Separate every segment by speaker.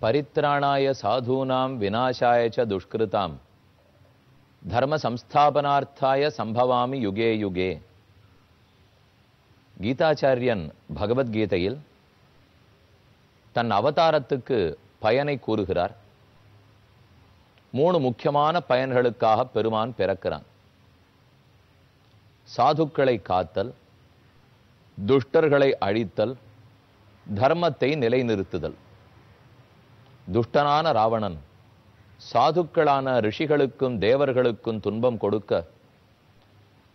Speaker 1: परित्राणाय साधूनां विनाशाय च दुष्कृतां धर्म संस्थापनार्थाय संभवामि युगे युगे. கீதாச்சாரியன் பகவத்கீதையில் தன் அவதாரத்துக்கு பயனை கூறுகிறார். 3 முக்கியமான பயன்களுக்காக பெருமான் பிறக்கிறான். சாதுக்களை காத்தல், துஷ்டர்களை அழித்தல், தர்மத்தை நிலைநிறுத்துதல். துஷ்டனான ராவணன் சாதுக்களான ரிஷிகளுக்கும் தேவர்களுக்கும் துன்பம் கொடுக்க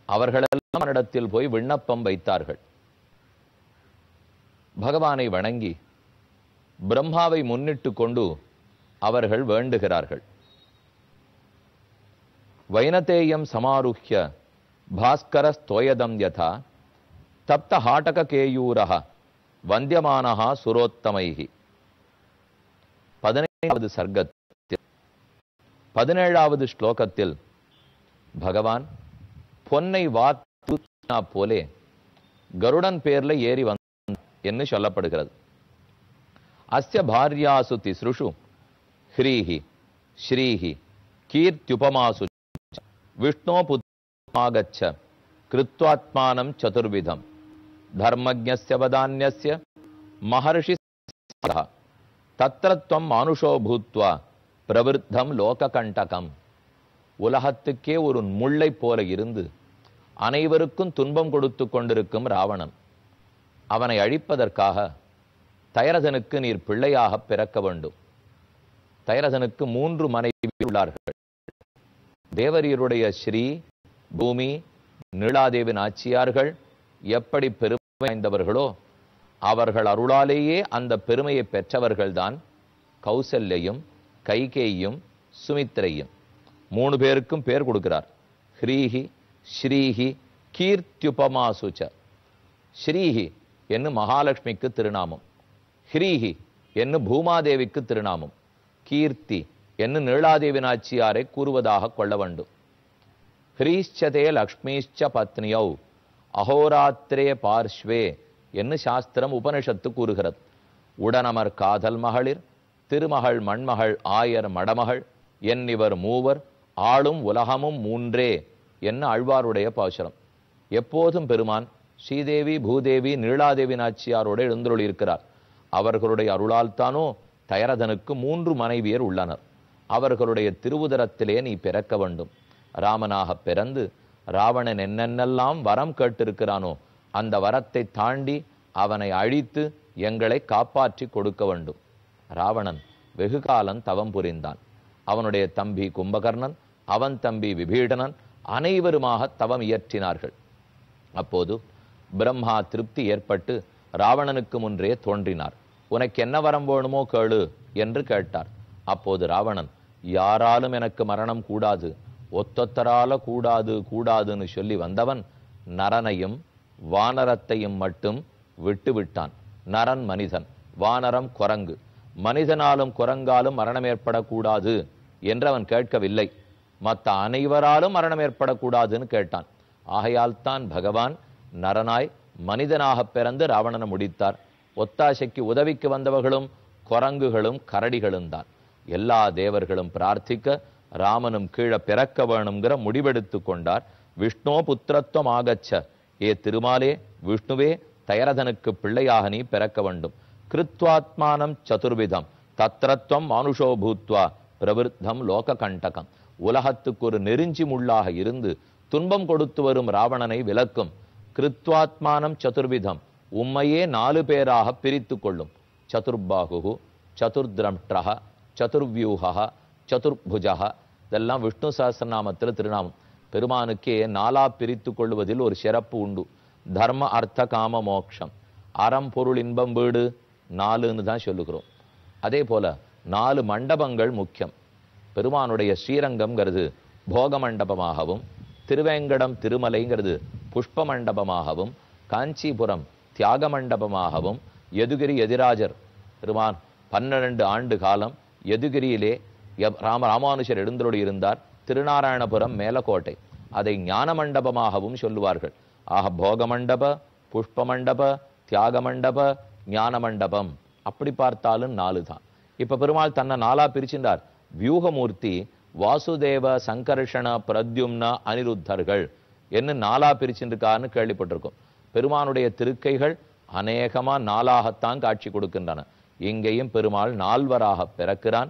Speaker 1: அவர்களெல்லாம் இடத்தில் போய் விண்ணப்பம் வைத்தார்கள். பகவானை வணங்கி பிரம்மாவை முன்னிட்டு கொண்டு அவர்கள் வேண்டுகிறார்கள். வைனதேயம் சமாருஹ்ய பாஸ்கர ஸ்தோயதம் யதா தப்த ஹாட்டக கேயூரஹ வந்தியமானஹ சுரோத்தமைஹி. 17வது சர்க்கத்தில் 17வது ஸ்லோகத்தில் பகவான் பொன்னை வாத்து போலே கருடன் பேர்ல ஏறி வந்த என்று சொல்லப்படுகிறது. அஸ்ய பாரியாசு திஸ்ருஷு ஹ்ரீஹி ஸ்ரீஹி கீர்த்யுபமாசு விஷ்ணோ புத்மாகச்ச கிருத்வாத்மானம் சதுர்விதம் தர்மஜ்ஞஸ்ய வதான்யஸ்ய மஹர்ஷி தத்ரத்வம் மானுஷோ பூத்வா பிரவிருத்தம் லோககண்டகம். உலகத்துக்கே ஒரு முள்ளை போல இருந்து அனைவருக்கும் துன்பம் கொடுத்து கொண்டிருக்கும் ராவணன், அவனை அழிப்பதற்காக தயரதனுக்கு நீர் பிள்ளையாக பிறக்க வேண்டும். தயரதனுக்கு 3 மனைவி உள்ளார்கள். தேவரீருடைய ஸ்ரீ பூமி நீலாதேவி நாச்சியார்கள் எப்படி பெருமை வாய்ந்தவர்களோ அவர்கள் அருளாலேயே அந்த பெருமையை பெற்றவர்கள்தான் கௌசல்யையும் கைகேயும் சுமித்திரையும். 3 பேருக்கும் பேர் கொடுக்கிறார். ஹ்ரீஹி ஸ்ரீஹி கீர்த்யுபமாசுச்ச. ஸ்ரீஹி என்று மகாலட்சுமிக்கு திருநாமம், ஹ்ரீஹி என்று பூமாதேவிக்கு திருநாமம், கீர்த்தி என்று நீலாதேவி நாச்சியாரை கூறுவதாக கொள்ள வேண்டும். ஹ்ரீஷ்சதே லக்ஷ்மீஷ்ச பத்னியௌ அஹோராத்திரே பார்ஷ்வே என்று சாஸ்திரம் உபனிஷத்து கூறுகிறது. உடனமர் காதல் மகளிர் திருமகள் மண்மகள் ஆயர் மடமகள் என்னிவர் மூவர் ஆளும் உலகமும் 3 என்ன ஆழ்வாருடைய பாசுரம். எப்போதும் பெருமான் ஸ்ரீதேவி பூதேவி நீலாதேவி நாச்சியாரோடு எழுந்தருளி இருக்கிறார். அவர்களுடைய அருளால் தானோ தயரதனுக்கு 3 மனைவியர் உள்ளனர். அவர்களுடைய திருவுதரத்திலே நீ பிறக்க வேண்டும். ராமனாக பிறந்து ராவணன் என்னென்னெல்லாம் வரம் கேட்டிருக்கிறானோ அந்த வரத்தை தாண்டி அவனை அழித்து எங்களை காப்பாற்றி கொடுக்க வேண்டும். ராவணன் வெகு காலம் தவம் புரிந்தான். அவனுடைய தம்பி கும்பகர்ணன், அவன் தம்பி விபீடனன் அனைவருமாக தவம் இயற்றினார்கள். அப்போது பிரம்மா திருப்தி ஏற்பட்டு ராவணனுக்கு முன்றே தோன்றினார். உனக்கு என்ன வரம் வேணுமோ கேளு என்று கேட்டார். அப்போது ராவணன், யாராலும் எனக்கு மரணம் கூடாது, ஒத்தொத்தரால கூடாது கூடாதுன்னு சொல்லி வந்தவன் நரனையும் வானரத்தையும் மட்டும் விட்டு விட்டான். நரன் மனிதன், வானரம் குரங்கு. மனிதனாலும் குரங்காலும் மரணம் ஏற்படக்கூடாது என்று அவன் கேட்கவில்லை. மற்ற அனைவராலும் மரணம் ஏற்படக்கூடாதுன்னு கேட்டான். ஆகையால் தான் பகவான் நரனாய் மனிதனாக பிறந்து ராவணனை முடித்தார். ஒத்தாசைக்கு உதவிக்கு வந்தவர்களும் குரங்குகளும் கரடிகளும் தான். எல்லா தேவர்களும் பிரார்த்திக்க ராமனும் கீழே பிறக்க வேணுங்கிற முடிவெடுத்து கொண்டார். விஷ்ணோ புத்திரத்துவம் ஆகச்ச, ஏ திருமாலே விஷ்ணுவே தயரதனுக்கு பிள்ளையாக நீ பிறக்க வேண்டும். கிருத்வாத்மானம் சதுர்விதம் தத்ரத்வம் மானுஷோ பூத்வா பிரவிருத்தம் லோககண்டகம். உலகத்துக்கு ஒரு நெருஞ்சி முள்ளாக இருந்து துன்பம் கொடுத்து வரும் ராவணனை விலக்கும். கிருத்வாத்மானம் சதுர்விதம், உம்மையே 4 பேராக பிரித்து கொள்ளும். சதுர்பாகு, சதுர்திரம்ட்ரஹ, சதுர்வியூஹ, சதுர்புஜஹ. இதெல்லாம் விஷ்ணு சஹஸ்ரநாமத்தில் திருநாமம். பெருமானுக்கே 4ஆ பிரித்து கொள்வதில் ஒரு சிறப்பு உண்டு. தர்ம அர்த்த காம மோக்ஷம், அறம் பொருள் இன்பம் வீடு 4ன்னு தான் சொல்லுகிறோம். அதே போல 4 மண்டபங்கள் முக்கியம். பெருமானுடைய ஸ்ரீரங்கம்ங்கிறது போக மண்டபமாகவும், திருவேங்கடம் திருமலைங்கிறது புஷ்ப மண்டபமாகவும், காஞ்சிபுரம் தியாக மண்டபமாகவும், யதுகிரி எதிராஜர் பெருமான் 12 ஆண்டு காலம் யதுகிரியிலே ராமானுஷர் எழுந்தருளி இருந்தார். திருநாராயணபுரம் மேலக்கோட்டை, அதை ஞான மண்டபமாகவும் சொல்லுவார்கள். ஆக போக மண்டப, புஷ்ப மண்டப, தியாக மண்டப, ஞான மண்டபம் அப்படி பார்த்தாலும் 4 தான். இப்ப பெருமாள் தன்னை நாலா பிரிச்சின்றார். வியூகமூர்த்தி வாசுதேவ, சங்கர்ஷண, பிரத்யும்ன, அனிருத்தர்கள் என்ன நாலா பிரிச்சிருக்கான்னு கேள்விப்பட்டிருக்கும். பெருமானுடைய திருக்கைகள் அநேகமா நாலாகத்தான் காட்சி கொடுக்கின்றன. இங்கேயும் பெருமாள் நால்வராக பிறக்கிறான்.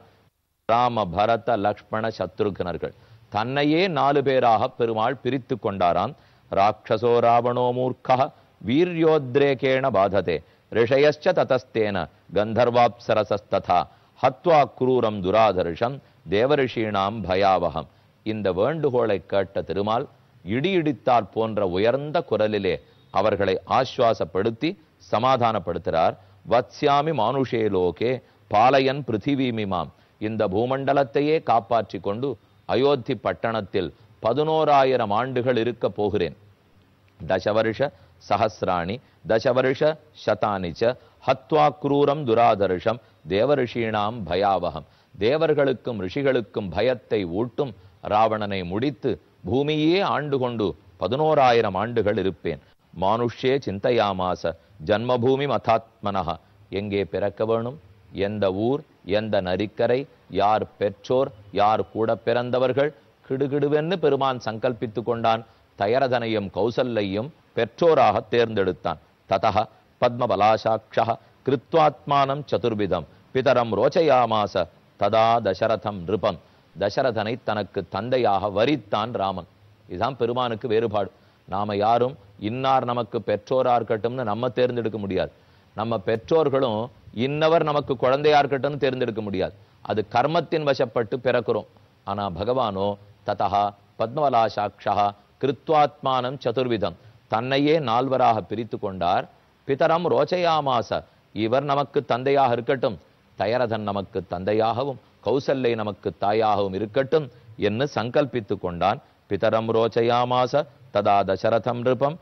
Speaker 1: ராம, பரத, லக்ஷ்மண, சத்ருகனர்கள் தன்னையே 4 பேராக பெருமாள் பிரித்து கொண்டாராம். ராட்சசோ ராவணோ மூர்க்கா வீரியோத்ரேகேண பாததே ரிஷயச்ச ததஸ்தேன கந்தர்வாப்சரசஸ்ததா ஹத்வா குரூரம் துராதர்ஷம் தேவரிஷீணாம் பயாவகம். இந்த வேண்டுகோளை கேட்ட திருமால் இடி இடித்தாற் போன்ற உயர்ந்த குரலிலே அவர்களை ஆஸ்வாசப்படுத்தி சமாதானப்படுத்துகிறார். வத்ஸ்யாமி மானுஷே லோகே பாலயன் பிருத்திவீமிமாம். இந்த பூமண்டலத்தையே காப்பாற்றி கொண்டு அயோத்தி பட்டணத்தில் 11,000 ஆண்டுகள் இருக்க போகிறேன். தசவருஷ சஹசிராணி தசவருஷ சதானிச்ச ஹத்வா குரூரம் துராதர்ஷம் தேவரிஷீணாம் பயாவகம். தேவர்களுக்கும் ரிஷிகளுக்கும் பயத்தை ஊட்டும் ராவணனை முடித்து பூமியே ஆண்டு கொண்டு 11,000 ஆண்டுகள் இருப்பேன். மானுஷ்யே சிந்தையாமாச ஜன்மபூமி மதாத்மனஹ. எங்கே பிறக்க வேணும், எந்த ஊர், எந்த நரிக்கரை, யார் பெற்றோர், யார் கூட பிறந்தவர்கள், கிடுகிடுவென்னு பெருமான் சங்கல்பித்து கொண்டான். தயரதனையும் கௌசல்யையும் பெற்றோராக தேர்ந்தெடுத்தான். ததஹ பத்மபலாசாட்சா கிருத்வாத்மானம் சதுர்விதம் பிதரம் ரோச்சயாமாச ததா தசரதம் நிருபம். தசரதனை தனக்கு தந்தையாக வரித்தான் ராமன். இதுதான் பெருமானுக்கு வேறுபாடு. நாம யாரும் இன்னார் நமக்கு பெற்றோரா இருக்கட்டும்னு நம்ம தேர்ந்தெடுக்க முடியாது. நம்ம பெற்றோர்களும் இன்னவர் நமக்கு குழந்தையா இருக்கட்டும்னு தேர்ந்தெடுக்க முடியாது. அது கர்மத்தின் வசப்பட்டு பிறக்கிறோம். ஆனா பகவானோ ததா பத்மவலாசாட்சா கிருத்வாத்மானம் சதுர்விதம், தன்னையே 4வராக பிரித்து கொண்டார். பிதரம் ரோச்சயாமாச, இவர் நமக்கு தந்தையாக இருக்கட்டும், தயரதன் நமக்கு தந்தையாகவும் கௌசல்யை நமக்கு தாயாகவும் இருக்கட்டும் என்று சங்கல்பித்து கொண்டான். பிதரம் ரோச்சயாமாச ததா தசரதம் நிருபம்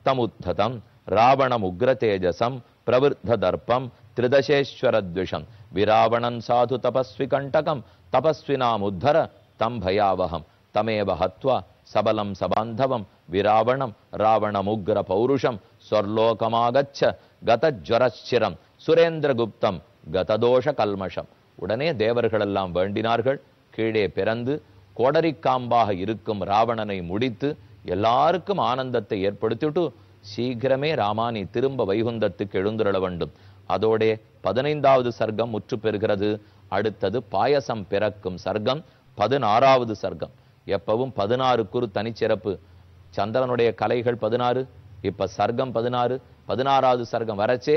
Speaker 1: தமுத்ததம் ராவணம் உக்ர தேஜசம் பிரவருத்த தர்ப்பம் திரிதசேஸ்வரத்விஷம் விராவணன் சாது தபஸ்வி கண்டகம் தபஸ்வினாம் உத்தர தம் பயாவகம் தமேவ ஹத்வா சபலம் சபாந்தவம் விராவணம் ராவணமுக்ர பௌருஷம் ஸ்வர்லோகமாகச்ச கதஜ்வரச்சிரம் சுரேந்திரகுப்தம் கததோஷ கல்மஷம். உடனே தேவர்களெல்லாம் வேண்டினார்கள். கீழே பிறந்து கோடரிக்காம்பாக இருக்கும் ராவணனை முடித்து எல்லாருக்கும் ஆனந்தத்தை ஏற்படுத்திட்டு சீக்கிரமே ராமானி திரும்ப வைகுந்தத்துக்கு எழுந்துருள வேண்டும். அதோடே 15வது சர்க்கம் முற்று பெறுகிறது. அடுத்தது பாயசம் பிறக்கும் சர்க்கம் 16வது சர்க்கம். எப்பவும் 16க்கு ஒரு தனிச்சிறப்பு. சந்திரனுடைய கலைகள் 16, இப்ப சர்க்கம் 16, 16வது சர்க்கம் வரச்சே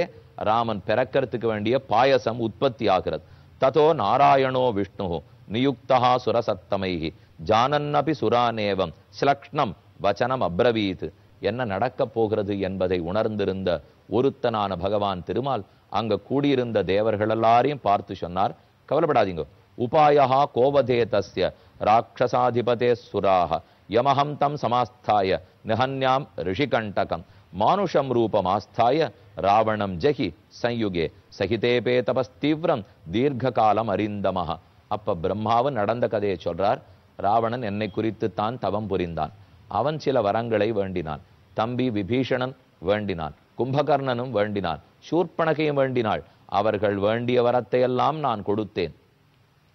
Speaker 1: ராமன் பிறக்கிறதுக்கு வேண்டிய பாயசம் உற்பத்தி ஆகிறது. ததோ நாராயணோ விஷ்ணு நியுக்தா சுரசத்தமைஹி ஜானன்னபி சுரானேவம் ஸ்லக்ஷ்ணம் வச்சனம் அப்ரவீத். என்ன நடக்கப் போகிறது என்பதை உணர்ந்திருந்த ஒருத்தனான பகவான் திருமால் அங்க கூடியிருந்த தேவர்கள் எல்லாரையும் பார்த்து சொன்னார், கவலைப்படாதீங்க. உபாயா கோவதே தஸ்ய ராட்சசாதிபதே சுராக யமஹம் தம் சமாஸ்தாய நிஹன்யாம் ரிஷிகண்டகம் மானுஷம் ரூபமாஸ்தாய ராவணம் ஜஹி சயுகே சகிதேபே தபஸ்தீவிரம் தீர்க்காலம் அறிந்தமஹ. அப்ப பிரம்மாவும் நடந்த கதையை சொல்றார். ராவணன் என்னை குறித்து தான் தவம் புரிந்தான். அவன் சில வரங்களை வேண்டினான். தம்பி விபீஷணன் வேண்டினான், கும்பகர்ணனும் வேண்டினான், சூர்பனகையும் வேண்டினாள். அவர்கள் வேண்டிய வரத்தையெல்லாம் நான் கொடுத்தேன்.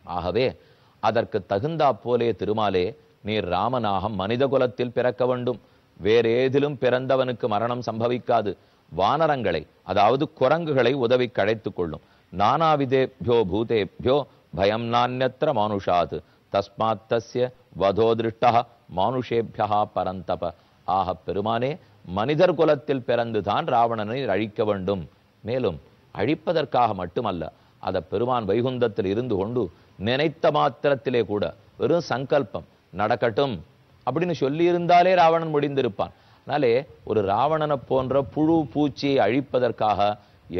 Speaker 1: ஆகவே அதற்கு தகுந்தா போலே திருமாலே நீர் ராமனாக மனித குலத்தில் பிறக்க வேண்டும். வேறேதிலும் பிறந்தவனுக்கு மரணம் சம்பவிக்காது. வானரங்களை, அதாவது குரங்குகளை உதவி கழைத்துக் கொள்ளும். நானாவிதேபியோ பூதேபியோ பயம் நான்யத்ர மானுஷாத் தஸ்மாத் தஸ்ய வதோ திருஷ்டா மானுஷேபியா பரந்தப. ஆக பெருமானே, மனிதர் குலத்தில் பிறந்துதான் ராவணனை அழிக்க வேண்டும். மேலும் அழிப்பதற்காக மட்டுமல்ல, அதை பெருமான் வைகுந்தத்தில் இருந்து கொண்டு நினைத்த மாத்திரத்திலே கூட வெறும் சங்கல்பம் நடக்கட்டும் அப்படின்னு சொல்லி இருந்தாலே ராவணன் முடிந்திருப்பான். அதனாலே ஒரு ராவணனை போன்ற புழு பூச்சியை அழிப்பதற்காக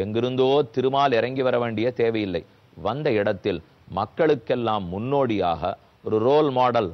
Speaker 1: எங்கிருந்தோ திருமால் இறங்கி வர வேண்டிய தேவையில்லை. வந்த இடத்தில் மக்களுக்கெல்லாம் முன்னோடியாக ஒரு ரோல் மாடல்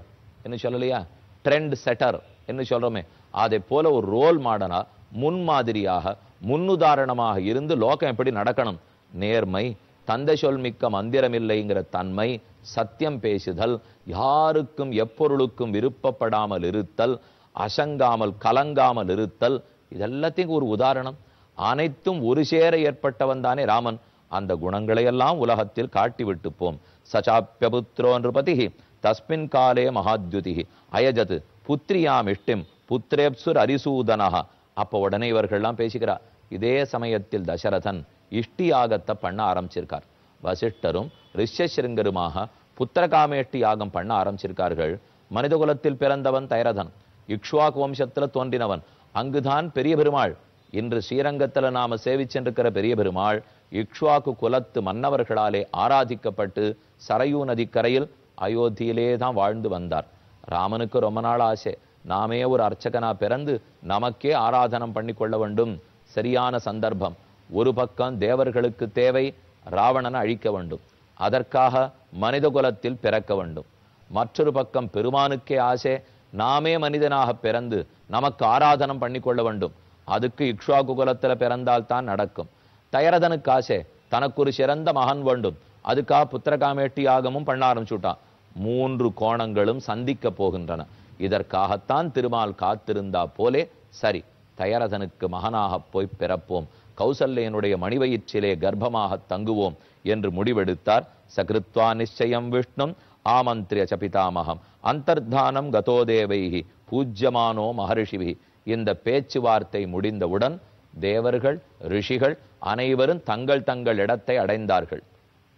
Speaker 1: என்ன சொல்லலையா, ட்ரெண்ட் செட்டர் என்ன சொல்றோமே, அதை போல ஒரு ரோல் மாடலா முன்மாதிரியாக முன்னுதாரணமாக இருந்து லோகம் எப்படி நடக்கணும், நேர்மை, தந்தை சொல் மிக்க மந்திரமில்லைங்கிற தன்மை, சத்தியம் பேசுதல், யாருக்கும் எப்பொருளுக்கும் விருப்பப்படாமல் இருத்தல், அசங்காமல் கலங்காமல் இருத்தல், இதெல்லாத்தையும் ஒரு உதாரணம். அனைத்தும் ஒரு சேர ஏற்பட்டவன் தானே ராமன். அந்த குணங்களையெல்லாம் உலகத்தில் காட்டிவிட்டு போம். சச்சாப்பியபுத்ரோ நிருபதிஹி தஸ்மின் காலே மகாத்யுதிஹி அயஜத் புத்திரியாம் இஷ்டிம் புத்திரேப்சுர் அரிசூதனஹா. அப்போ உடனே இவர்கள்லாம் பேசிக்கிறார். இதே சமயத்தில் தசரதன் இஷ்டியாகத்தை பண்ண ஆரம்பிச்சிருக்கார். வசிஷ்டரும் ரிஷ்யசிருங்கருமாக புத்திரகாமேஷ்டி யாகம் பண்ண ஆரம்பிச்சிருக்கார்கள். மனித குலத்தில் பிறந்தவன் தயரதன், இக்ஷ்வாக் வம்சத்துல தோன்றினவன். அங்குதான் பெரிய பெருமாள், இன்று ஸ்ரீரங்கத்துல நாம சேவிச்சென்றிருக்கிற பெரிய பெருமாள் இக்ஷ்வாக்கு குலத்து மன்னவர்களாலே ஆராதிக்கப்பட்டு சரையூ நதிக்கரையில் அயோத்தியிலே தான் வாழ்ந்து வந்தார். ராமனுக்கு ரொம்ப நாள் ஆசை, நாமே ஒரு அர்ச்சகனா பிறந்து நமக்கே ஆராதனம் பண்ணி கொள்ள வேண்டும். சரியான சந்தர்ப்பம். ஒரு பக்கம் தேவர்களுக்கு தேவை ராவணனை அழிக்க வேண்டும், அதற்காக மனித குலத்தில் பிறக்க வேண்டும். மற்றொரு பக்கம் பெருமானுக்கே ஆசை, நாமே மனிதனாக பிறந்து நமக்கு ஆராதனம் பண்ணி கொள்ள வேண்டும். அதுக்கு இக்ஷ்வாக்கு குலத்துல பிறந்தால் தான் நடக்கும். தயரதனுக்கு ஆசை, தனக்கு ஒரு சிறந்த மகன் வேண்டும். அதுக்காக புத்திரகாமேட்டி யாகமும் பண்ண ஆரம்பிச்சுட்டான். 3 கோணங்களும் சந்திக்க போகின்றன. இதற்காகத்தான் திருமால் காத்திருந்தா போலே, சரி தயரதனுக்கு மகனாக போய் பிறப்போம், கௌசல்யனுடைய மணிவயிற்றிலே கர்ப்பமாக தங்குவோம் என்று முடிவெடுத்தார். சகிருத்வா நிச்சயம் விஷ்ணும் ஆமந்திரிய சபிதாமகம் அந்தர்தானம் கதோதேவைஹி பூஜ்யமானோ மகர்ஷிவி. இந்த பேச்சுவார்த்தை முடிந்தவுடன் தேவர்கள் ரிஷிகள் அனைவரும் தங்கள் தங்கள் இடத்தை அடைந்தார்கள்.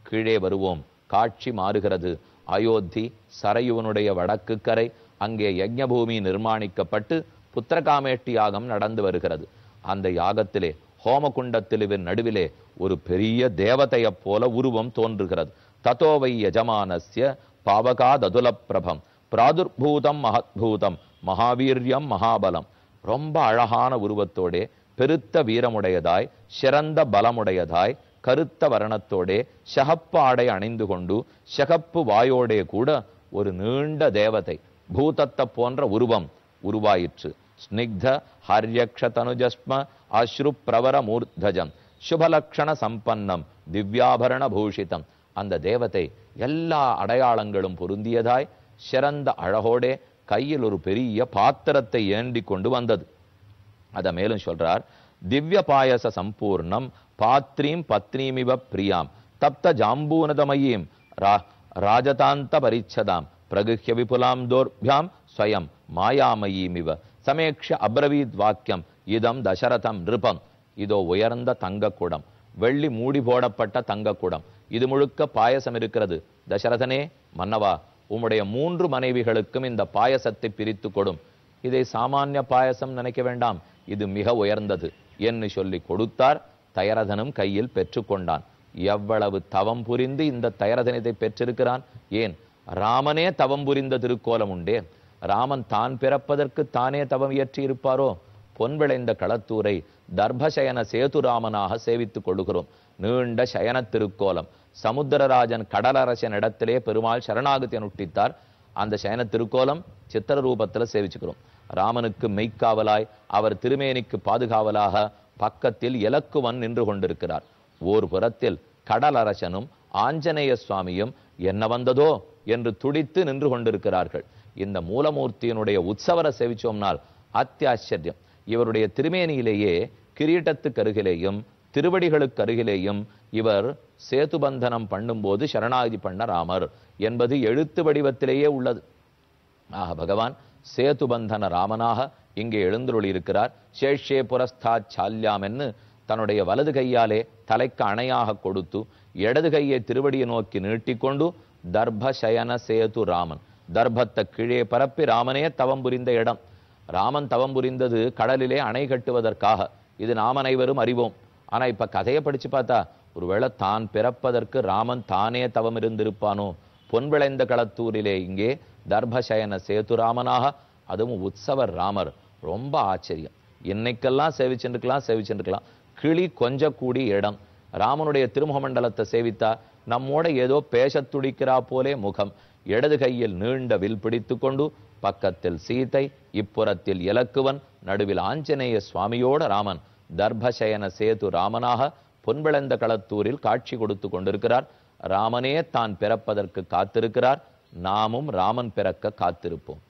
Speaker 1: கீழே வருவோம். காட்சி மாறுகிறது. அயோத்தி சரையுவனுடைய வடக்கு கரை, அங்கே யஜ்ஞபூமி நிர்மாணிக்கப்பட்டு புத்திரகாமேட்டி யாகம் நடந்து வருகிறது. அந்த யாகத்திலே ஹோமகுண்டத்தில் இவர் நடுவிலே ஒரு பெரிய தேவதையைப் போல உருவம் தோன்றுகிறது. ததோவை யஜமானஸ்ய பாவகாததுல பிரபம் பிராதுர்பூதம் மகத்பூதம் மகாவீரியம் மகாபலம். ரொம்ப அழகான உருவத்தோடே, பெருத்த வீரமுடையதாய், சிறந்த பலமுடையதாய், கருத்த வர்ணத்தோடே, ஷகப்பு ஆடை அணிந்து கொண்டு ஷகப்பு வாயோடே கூட ஒரு நீண்ட தேவதை பூதத்தை போன்ற உருவம் உருவாயிற்று. ஸ்னிக்த ஹர்யக்ஷதனுஜஸ்ம அஸ்ரு பிரவர மூர்த்தஜம் சுபலக்ஷண சம்பன்னம் திவ்யாபரண பூஷிதம். அந்த தேவதை எல்லா அடையாளங்களும் பொருந்தியதாய், சிறந்த அழகோடே கையில் ஒரு பெரிய பாத்திரத்தை ஏந்தி கொண்டு வந்தது. அத மேலும் சொல்றார். திவ்ய பாயச சம்பூர்ணம் பாத்ரீம் பத்னீமிவ பிரியாம் தப்த ஜாம்பூனதமயீம் ராஜதாந்த பரிச்சதாம் பிரகிஹ்ய விபுலாம் தோர்பியாம் ஸ்வயம் மாயாமயீமிவ சமேக்ஷ அப்ரவீத் வாக்கியம் இதம் தசரதம் நிருபம். இதோ உயர்ந்த தங்கக்குடம், வெள்ளி மூடி போடப்பட்ட தங்கக்குடம், இது முழுக்க பாயசம் இருக்கிறது. தசரதனே மன்னவா, உம்முடைய 3 மனைவிகளுக்கும் இந்த பாயசத்தை பிரித்து கொடும். இதை சாமானிய பாயசம் நினைக்க வேண்டாம், இது மிக உயர்ந்தது என்று சொல்லி கொடுத்தார். தயரதனும் கையில் பெற்றுக்கொண்டான். எவ்வளவு தவம் புரிந்து இந்த தயரதனத்தை பெற்றிருக்கிறான்! ஏன், ராமனே தவம் புரிந்த திருக்கோலம் உண்டே. ராமன் தான் பிறப்பதற்கு தானே தவம் இயற்றி இருப்பாரோ? பொன் விளைந்த களத்தூரை தர்பசயன சேதுராமனாக சேவித்துக் கொள்கிறோம். நீண்ட சயன திருக்கோலம். சமுத்திரராஜன் கடலரசன் இடத்திலே பெருமாள் சரணாகதி அனுஷ்டித்தார். அந்த சயன திருக்கோலம் சித்திர ரூபத்துல சேவிச்சுக்கிறோம். ராமனுக்கு மெய்க்காவலாய், அவர் திருமேனிக்கு பாதுகாவலாக பக்கத்தில் இலக்குவன் நின்று கொண்டிருக்கிறார். ஓர் புறத்தில் கடலரசனும் ஆஞ்சநேய சுவாமியும் என்ன வந்ததோ என்று துடித்து நின்று கொண்டிருக்கிறார்கள். இந்த மூலமூர்த்தியினுடைய உற்சவரை சேவிச்சோம்னால் அத்தியாச்சரியம். இவருடைய திருமேனியிலேயே கிரீட்டத்துக்கு அருகிலேயும் திருவடிகளுக்கு அருகிலேயும் இவர் சேதுபந்தனம் பண்ணும்போது சரணாகதி பண்ண ராமர் என்பது எழுத்து வடிவத்திலேயே உள்ளது. ஆக பகவான் சேதுபந்தன ராமனாக இங்கே எழுந்தருளி இருக்கிறார். சேஷே புரஸ்தாத் சால்யாம் என்று தன்னுடைய வலது கையாலே தலைக்கு அணையாக கொடுத்து இடது கையை திருவடியை நோக்கி நீட்டிக்கொண்டு தர்பசயன சேது ராமன், தர்பத்தை கீழே பரப்பி ராமனே தவம் புரிந்த இடம். ராமன் தவம் புரிந்தது கடலிலே அணை கட்டுவதற்காக. இது நாம் அனைவரும் அறிவோம். ஆனா இப்ப கதையை படிச்சு பார்த்தா ஒருவேளை தான் பிறப்பதற்கு ராமன் தானே தவம் இருந்திருப்பானோ? பொன் விளைந்த களத்தூரிலே இங்கே தர்பசயன சேதுராமனாக, அதுவும் உற்சவர் ராமர். ரொம்ப ஆச்சரியம். இன்னைக்கெல்லாம் சேவிச்சுருக்கலாம். கிளி கொஞ்சம் கூடிய இடம். ராமனுடைய திருமுகமண்டலத்தை சேவித்தா நம்மோட ஏதோ பேச துடிக்கிறா போலே முகம். இடது கையில் நீண்ட வில் பிடித்து கொண்டு பக்கத்தில் சீதை, இப்புறத்தில் இலக்குவன், நடுவில் ஆஞ்சநேய சுவாமியோட ராமன் தர்பசயன சேது ராமனாக பொன்விளைந்த களத்தூரில் காட்சி கொடுத்து கொண்டிருக்கிறார். ராமனே தான் பிறப்பதற்கு காத்திருக்கிறார். நாமும் ராமன் பிறக்க காத்திருப்போம்.